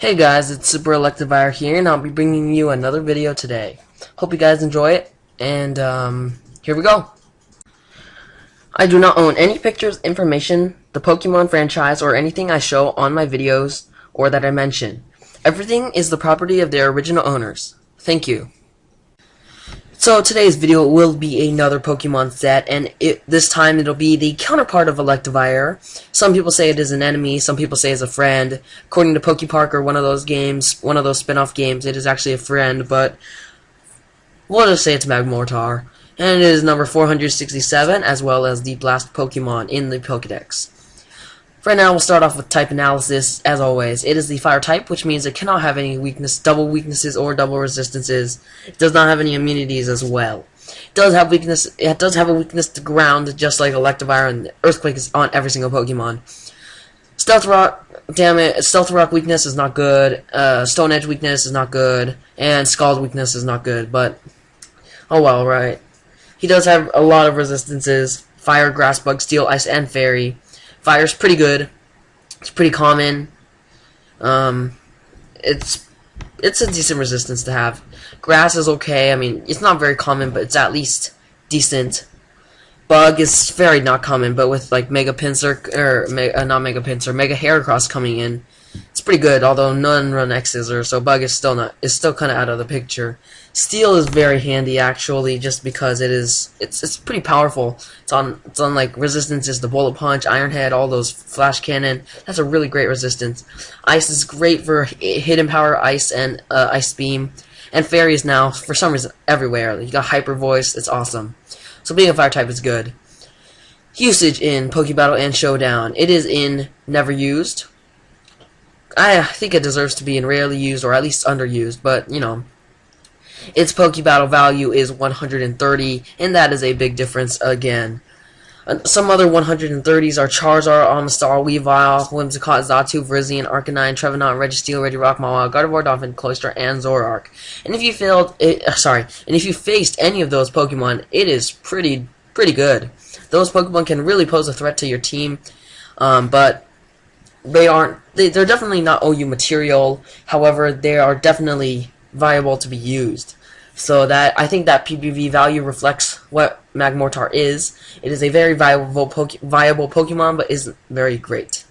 Hey guys, it's Super Electivire here, and I'll be bringing you another video today. Hope you guys enjoy it, and here we go. I do not own any pictures, information, the Pokemon franchise, or anything I show on my videos or that I mention. Everything is the property of their original owners. Thank you. So today's video will be another Pokemon set, and this time it'll be the counterpart of Electivire. Some people say it is an enemy, some people say it's a friend. According to Pokepark or one of those games, one of those spin-off games, it is actually a friend, but we'll just say it's Magmortar. And it is number 467, as well as the last Pokemon in the Pokédex. For now, we'll start off with type analysis, as always. It is the fire type, which means it cannot have any double weaknesses or double resistances. It does not have any immunities as well. It does have a weakness to ground, just like Electivire, and Earthquake is on every single Pokemon. Stealth Rock, damn it, Stealth Rock weakness is not good, Stone Edge weakness is not good, and Scald weakness is not good, but oh well, right. He does have a lot of resistances: Fire, Grass, Bug, Steel, Ice, and Fairy. Fire's pretty good. It's pretty common. It's a decent resistance to have. Grass is okay. I mean, it's not very common, but it's at least decent. Bug is very not common, but with like Mega Pinsir not Mega Pinsir, Mega Heracross coming in, it's pretty good. Although none run X-Scissor, so Bug is still kind of out of the picture. Steel is very handy actually, just because it's pretty powerful. It's on like resistances to Bullet Punch, Iron Head, all those Flash Cannon. That's a really great resistance. Ice is great for hidden power, Ice and Ice Beam, and Fairy is now for some reason everywhere. You got Hyper Voice. It's awesome. So being a fire type is good. Usage in Pokeball and Showdown. It is in never used. I think it deserves to be in rarely used, or at least underused, but you know. Its Pokeball value is 130, and that is a big difference again. Some other 130s are Charizard, Omastar, Weavile, Whimsicott, Xatu, Virizion, Arcanine, Trevenant, Registeel, Regirock, Mawile, Gardevoir, Dolphin, Cloyster, and Zoroark. And if you faced any of those Pokemon, it is pretty good. Those Pokemon can really pose a threat to your team, but they're definitely not OU material. However, they are definitely viable to be used. So that I think that PBV value reflects what Magmortar is. It is a very viable Pokemon, but isn't very great.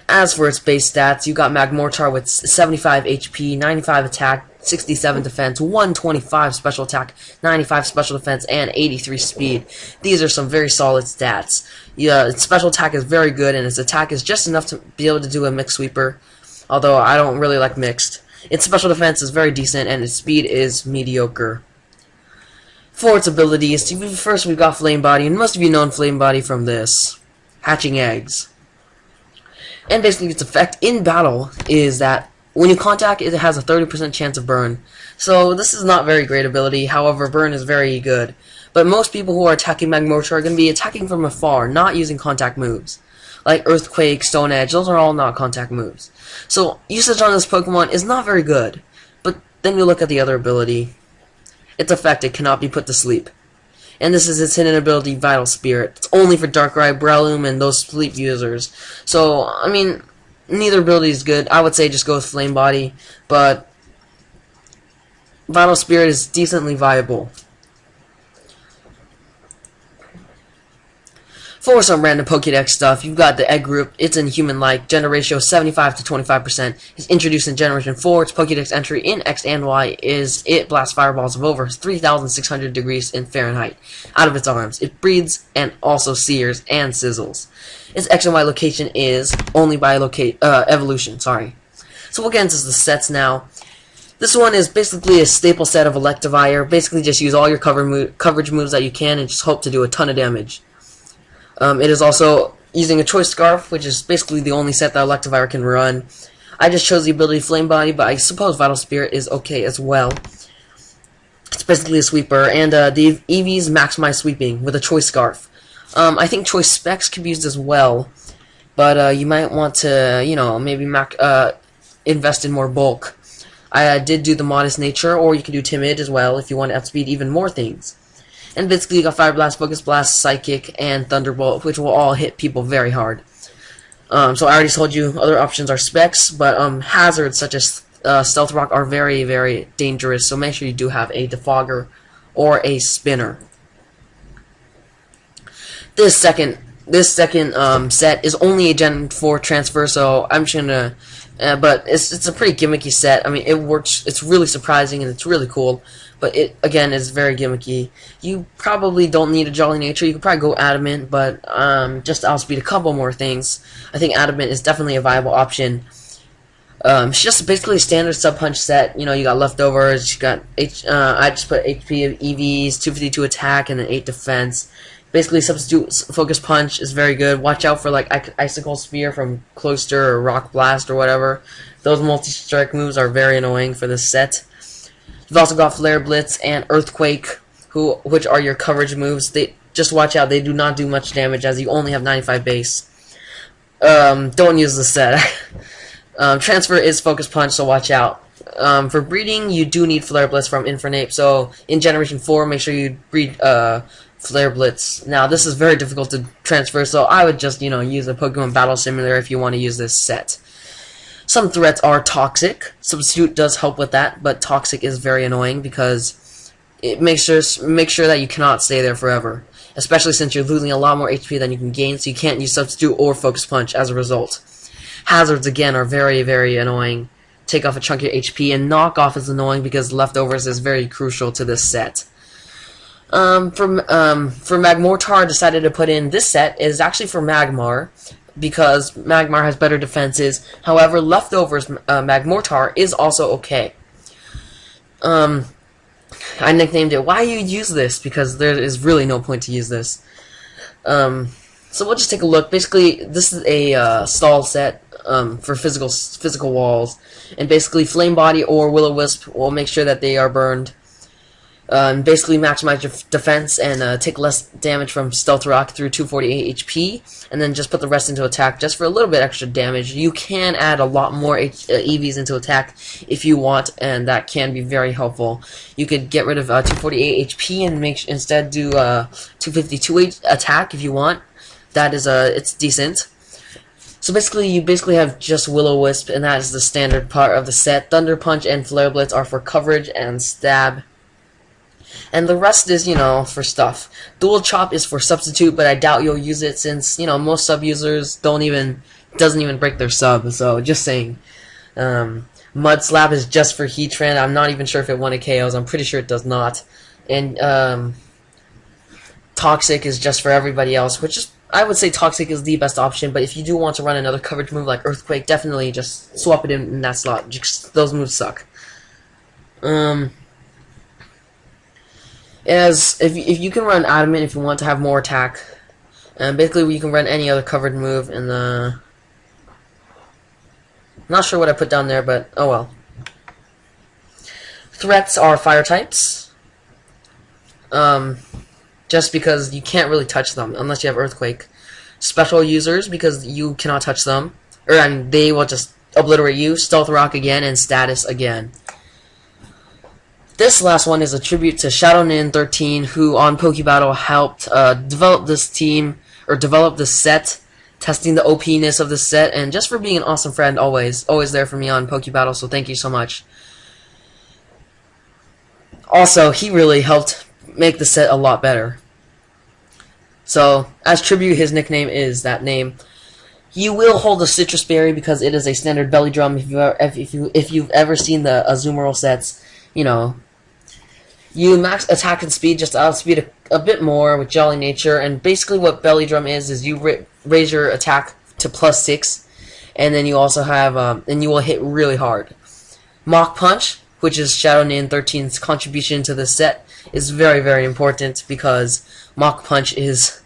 As for its base stats, you got Magmortar with 75 HP, 95 attack, 67 defense, 125 special attack, 95 special defense, and 83 speed. These are some very solid stats. Its special attack is very good, and its attack is just enough to be able to do a mixed sweeper, although I don't really like mixed. Its special defense is very decent, and its speed is mediocre. For its abilities, first we've got Flame Body, and most of you know Flame Body from this. Hatching Eggs. And basically its effect in battle is that when you contact, it has a 30% chance of burn. So this is not very great ability, however burn is very good. But most people who are attacking Magmortar are going to be attacking from afar, not using contact moves. Like Earthquake, Stone Edge, those are all not contact moves. So usage on this Pokemon is not very good. But then you look at the other ability. Its effect, it cannot be put to sleep. And this is its hidden ability, Vital Spirit. It's only for Darkrai, Breloom, and those sleep users. So, I mean, neither ability is good. I would say just go with Flame Body, but Vital Spirit is decently viable. For some random Pokédex stuff, you've got the Egg Group. It's in human-like. Gender ratio 75 to 25%. It's introduced in Generation 4. Its Pokédex entry in X and Y is it blasts fireballs of over 3,600 degrees in Fahrenheit out of its arms. It breathes and also sears and sizzles. Its X and Y location is only by evolution. Sorry. So we'll get into the sets now. This one is basically a staple set of Electivire. Basically just use all your coverage moves that you can and just hope to do a ton of damage. It is also using a Choice Scarf, which is basically the only set that Electivire can run. I just chose the ability Flame Body, but I suppose Vital Spirit is okay as well. It's basically a sweeper, and the EVs maximize sweeping with a Choice Scarf. I think Choice Specs can be used as well, but you might want to, you know, maybe invest in more bulk. I did do the Modest Nature, or you can do Timid as well if you want to outspeed even more things. And basically you got Fire Blast, Focus Blast, Psychic, and Thunderbolt, which will all hit people very hard. So I already told you other options are specs, but hazards such as Stealth Rock are very, very dangerous, so make sure you do have a defogger or a spinner. This second set is only a Gen 4 transfer, so I'm just gonna but it's a pretty gimmicky set. I mean, it works, it's really surprising and it's really cool, but it again is very gimmicky. You probably don't need a Jolly Nature. You could probably go Adamant, but just to outspeed a couple more things, I think Adamant is definitely a viable option. It's just basically a standard SubPunch set. You know, you got leftovers, you got I just put HP of EVs, 252 attack, and then 8 defense. Basically, substitute Focus Punch is very good. Watch out for like Icicle Spear from Cloister or Rock Blast or whatever. Those multi-strike moves are very annoying for this set. You've also got Flare Blitz and Earthquake, which are your coverage moves. They just watch out; they do not do much damage as you only have 95 base. Don't use this set. Transfer is Focus Punch, so watch out. For breeding, you do need Flare Blitz from Infernape. So in Generation 4, make sure you breed Flare Blitz. Now, this is very difficult to transfer, so I would just, use a Pokemon Battle Simulator if you want to use this set. Some threats are Toxic. Substitute does help with that, but Toxic is very annoying because it makes sure that you cannot stay there forever, especially since you're losing a lot more HP than you can gain, so you can't use Substitute or Focus Punch as a result. Hazards, again, are very, very annoying. Take off a chunk of your HP, and Knock Off is annoying because Leftovers is very crucial to this set. For Magmortar, I decided to put in this set is actually for Magmar, because Magmar has better defenses. However, Leftovers Magmortar is also okay. I nicknamed it WhyUUseThis because there is really no point to use this. So we'll just take a look. Basically, this is a stall set for physical walls, and basically Flame Body or Will-O-Wisp will make sure that they are burned. Basically maximize your defense and take less damage from Stealth Rock through 248 HP, and then just put the rest into attack just for a little bit extra damage. You can add a lot more EVs into attack if you want, and that can be very helpful. You could get rid of 248 HP and instead do 252 attack if you want. That is it's decent. So basically, you have just Will-O-Wisp, and that is the standard part of the set. ThunderPunch and Flare Blitz are for coverage and stab. And the rest is, for stuff. Dual Chop is for substitute, but I doubt you'll use it since, most sub users doesn't even break their sub, so just saying. Mud Slap is just for Heatran. I'm not even sure if it won a KOs. I'm pretty sure it does not. And Toxic is just for everybody else, which is, I would say Toxic is the best option, but if you do want to run another coverage move like Earthquake, definitely just swap it in that slot. Just, those moves suck. If you can run Adamant if you want to have more attack, and basically you can run any other covered move. And I'm not sure what I put down there, but oh well. Threats are fire types, just because you can't really touch them unless you have Earthquake. Special users because you cannot touch them, and they will just obliterate you. Stealth Rock again, and Status again. This last one is a tribute to ShadowNin13, who on Pokebattle helped develop this team, or develop this set, testing the OP-ness of this set, and just for being an awesome friend, always there for me on Pokebattle, so thank you so much. Also, he really helped make the set a lot better. So, as tribute, his nickname is that name. You will hold a Sitrus Berry because it is a standard belly drum. If you've ever seen the Azumarill sets, you max attack and speed just to outspeed a bit more with Jolly Nature, and basically what Belly Drum is you raise your attack to +6, and then you also have, and you will hit really hard. Mach Punch, which is ShadowNin13's contribution to this set, is very, very important because Mach Punch is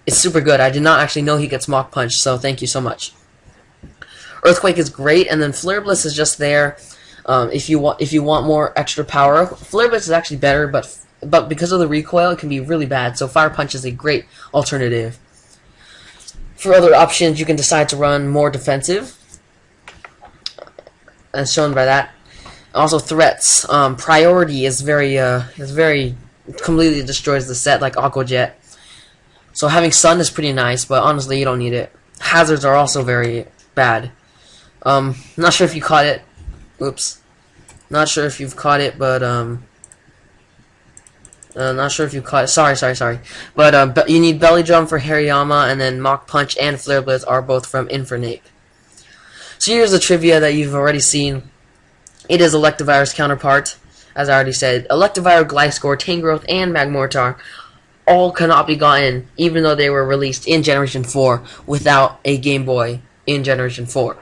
super good. I did not actually know he gets Mach Punch, so thank you so much. Earthquake is great, and then Flare Blitz is just there. If you want more extra power. Flare Blitz is actually better, but because of the recoil, it can be really bad. So Fire Punch is a great alternative. For other options, you can decide to run more defensive, as shown by that. Also threats. Priority is very completely destroys the set, like Aqua Jet. So having Sun is pretty nice, but honestly, you don't need it. hazards are also very bad. Not sure if you caught it. Oops. Not sure if you've caught it, but not sure if you caught it. Sorry. But you need Belly Drum for Hariyama, and then Mach Punch and Flare Blitz are both from Infernape. So here's the trivia that you've already seen. It is Electivire's counterpart, as I already said. Electivire, Gliscor, Tangrowth, and Magmortar all cannot be gotten, even though they were released in Generation 4 without a Game Boy in Generation 4.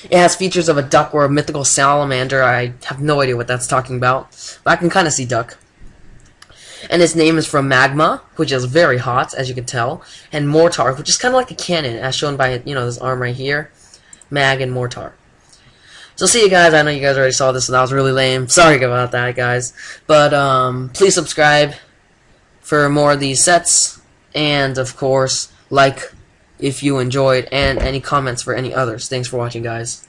It has features of a duck or a mythical salamander. I have no idea what that's talking about, but I can kind of see duck. And its name is from Magma, which is very hot, as you can tell, and Mortar, which is kind of like a cannon, as shown by, this arm right here. Mag and Mortar. So see you guys. I know you guys already saw this, and that was really lame. Sorry about that, guys. But please subscribe for more of these sets, and of course, like if you enjoyed, and any comments for any others. Thanks for watching, guys.